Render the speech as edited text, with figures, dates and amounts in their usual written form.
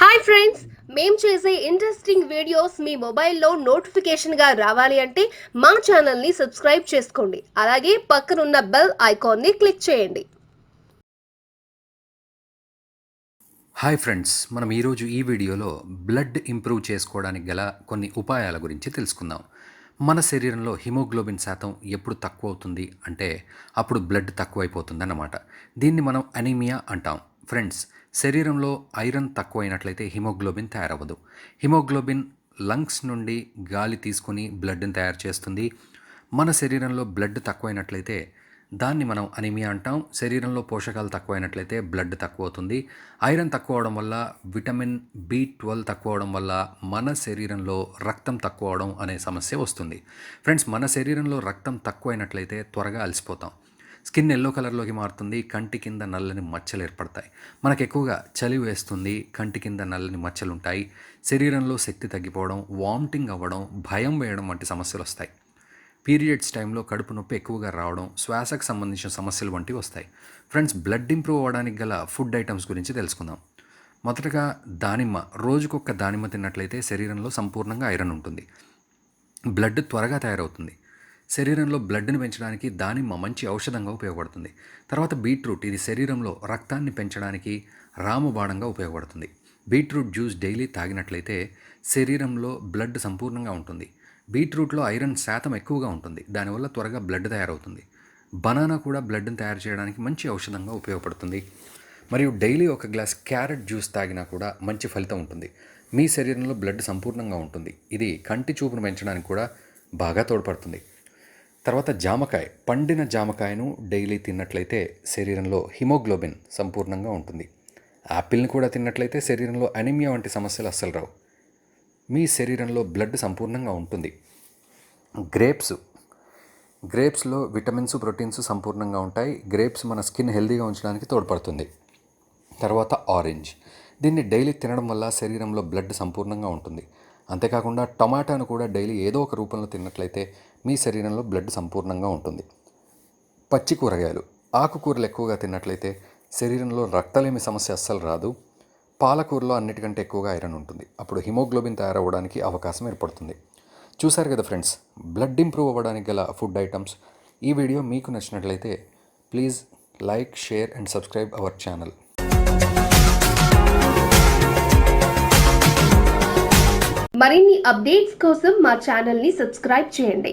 Hi friends, మేము చేసే interesting videos మీ మొబైల్లో నోటిఫికేషన్గా రావాలి అంటే మా ఛానల్ని సబ్స్క్రైబ్ చేసుకోండి. అలాగే పక్కనున్న బెల్ ఐకాన్ని క్లిక్ చేయండి. హాయ్ ఫ్రెండ్స్, మనం ఈరోజు ఈ వీడియోలో బ్లడ్ ఇంప్రూవ్ చేసుకోవడానికి గల కొన్ని ఉపాయాల గురించి తెలుసుకుందాం. మన శరీరంలో హిమోగ్లోబిన్ శాతం ఎప్పుడు తక్కువ అవుతుంది అంటే అప్పుడు బ్లడ్ తక్కువైపోతుందన్నమాట. దీన్ని మనం అనీమియా అంటాం. ఫ్రెండ్స్, శరీరంలో ఐరన్ తక్కువైనట్లయితే హిమోగ్లోబిన్ తయారవ్వదు. హిమోగ్లోబిన్ లంగ్స్ నుండి గాలి తీసుకుని బ్లడ్ని తయారు చేస్తుంది. మన శరీరంలో బ్లడ్ తక్కువైనట్లయితే దాన్ని మనం అనీమియా అంటాం. శరీరంలో పోషకాలు తక్కువైనట్లయితే బ్లడ్ తక్కువ అవుతుంది. ఐరన్ తక్కువ అవడం వల్ల, విటమిన్ B12 తక్కువ అవడం వల్ల మన శరీరంలో రక్తం తక్కువ అవడం అనే సమస్య వస్తుంది. ఫ్రెండ్స్, మన శరీరంలో రక్తం తక్కువైనట్లయితే త్వరగా అలసిపోతాం. స్కిన్ ఎల్లో కలర్లోకి మారుతుంది. కంటి కింద నల్లని మచ్చలు ఏర్పడతాయి. మనకు ఎక్కువగా చలి వేస్తుంది. కంటి కింద నల్లని మచ్చలు ఉంటాయి. శరీరంలో శక్తి తగ్గిపోవడం, వామిటింగ్ అవ్వడం, భయం వేయడం వంటి సమస్యలు వస్తాయి. పీరియడ్స్ టైంలో కడుపు నొప్పి ఎక్కువగా రావడం, శ్వాసకు సంబంధించిన సమస్యలు వంటివి వస్తాయి. ఫ్రెండ్స్, బ్లడ్ ఇంప్రూవ్ అవ్వడానికి గల ఫుడ్ ఐటమ్స్ గురించి తెలుసుకుందాం. మొదటగా దానిమ్మ. రోజుకొక దానిమ్మ తిన్నట్లయితే శరీరంలో సంపూర్ణంగా ఐరన్ ఉంటుంది. బ్లడ్ త్వరగా తయారవుతుంది. శరీరంలో బ్లడ్ని పెంచడానికి దానిమ్మ మంచి ఔషధంగా ఉపయోగపడుతుంది. తర్వాత బీట్రూట్. ఇది శరీరంలో రక్తాన్ని పెంచడానికి రామబాణంగా ఉపయోగపడుతుంది. బీట్రూట్ జ్యూస్ డైలీ తాగినట్లయితే శరీరంలో బ్లడ్ సంపూర్ణంగా ఉంటుంది. బీట్రూట్లో ఐరన్ శాతం ఎక్కువగా ఉంటుంది. దానివల్ల త్వరగా బ్లడ్ తయారవుతుంది. బనానా కూడా బ్లడ్ని తయారు చేయడానికి మంచి ఔషధంగా ఉపయోగపడుతుంది. మరియు డైలీ ఒక గ్లాస్ క్యారెట్ జ్యూస్ తాగినా కూడా మంచి ఫలితం ఉంటుంది. మీ శరీరంలో బ్లడ్ సంపూర్ణంగా ఉంటుంది. ఇది కంటి చూపును పెంచడానికి కూడా బాగా తోడ్పడుతుంది. తర్వాత జామకాయ. పండిన జామకాయను డైలీ తిన్నట్లయితే శరీరంలో హిమోగ్లోబిన్ సంపూర్ణంగా ఉంటుంది. యాపిల్ని కూడా తిన్నట్లయితే శరీరంలో అనీమియా వంటి సమస్యలు అస్సలు రావు. మీ శరీరంలో బ్లడ్ సంపూర్ణంగా ఉంటుంది. గ్రేప్స్లో విటమిన్స్, ప్రోటీన్స్ సంపూర్ణంగా ఉంటాయి. గ్రేప్స్ మన స్కిన్ హెల్తీగా ఉంచడానికి తోడ్పడుతుంది. తర్వాత ఆరెంజ్. దీన్ని డైలీ తినడం వల్ల శరీరంలో బ్లడ్ సంపూర్ణంగా ఉంటుంది. అంతేకాకుండా టమాటాను కూడా డైలీ ఏదో ఒక రూపంలో తిన్నట్లయితే మీ శరీరంలో బ్లడ్ సంపూర్ణంగా ఉంటుంది. పచ్చి కూరగాయలు, ఆకుకూరలు ఎక్కువగా తిన్నట్లయితే శరీరంలో రక్తలేమి సమస్య అస్సలు రాదు. పాలకూరలో అన్నిటికంటే ఎక్కువగా ఐరన్ ఉంటుంది. అప్పుడు హిమోగ్లోబిన్ తయారవ్వడానికి అవకాశం ఏర్పడుతుంది. చూశారు కదా ఫ్రెండ్స్, బ్లడ్ ఇంప్రూవ్ అవ్వడానికి గల ఫుడ్ ఐటమ్స్. ఈ వీడియో మీకు నచ్చినట్లయితే please like, share and subscribe our channel. మరిన్ని అప్డేట్స్ కోసం మా ఛానల్ని సబ్స్క్రైబ్ చేయండి.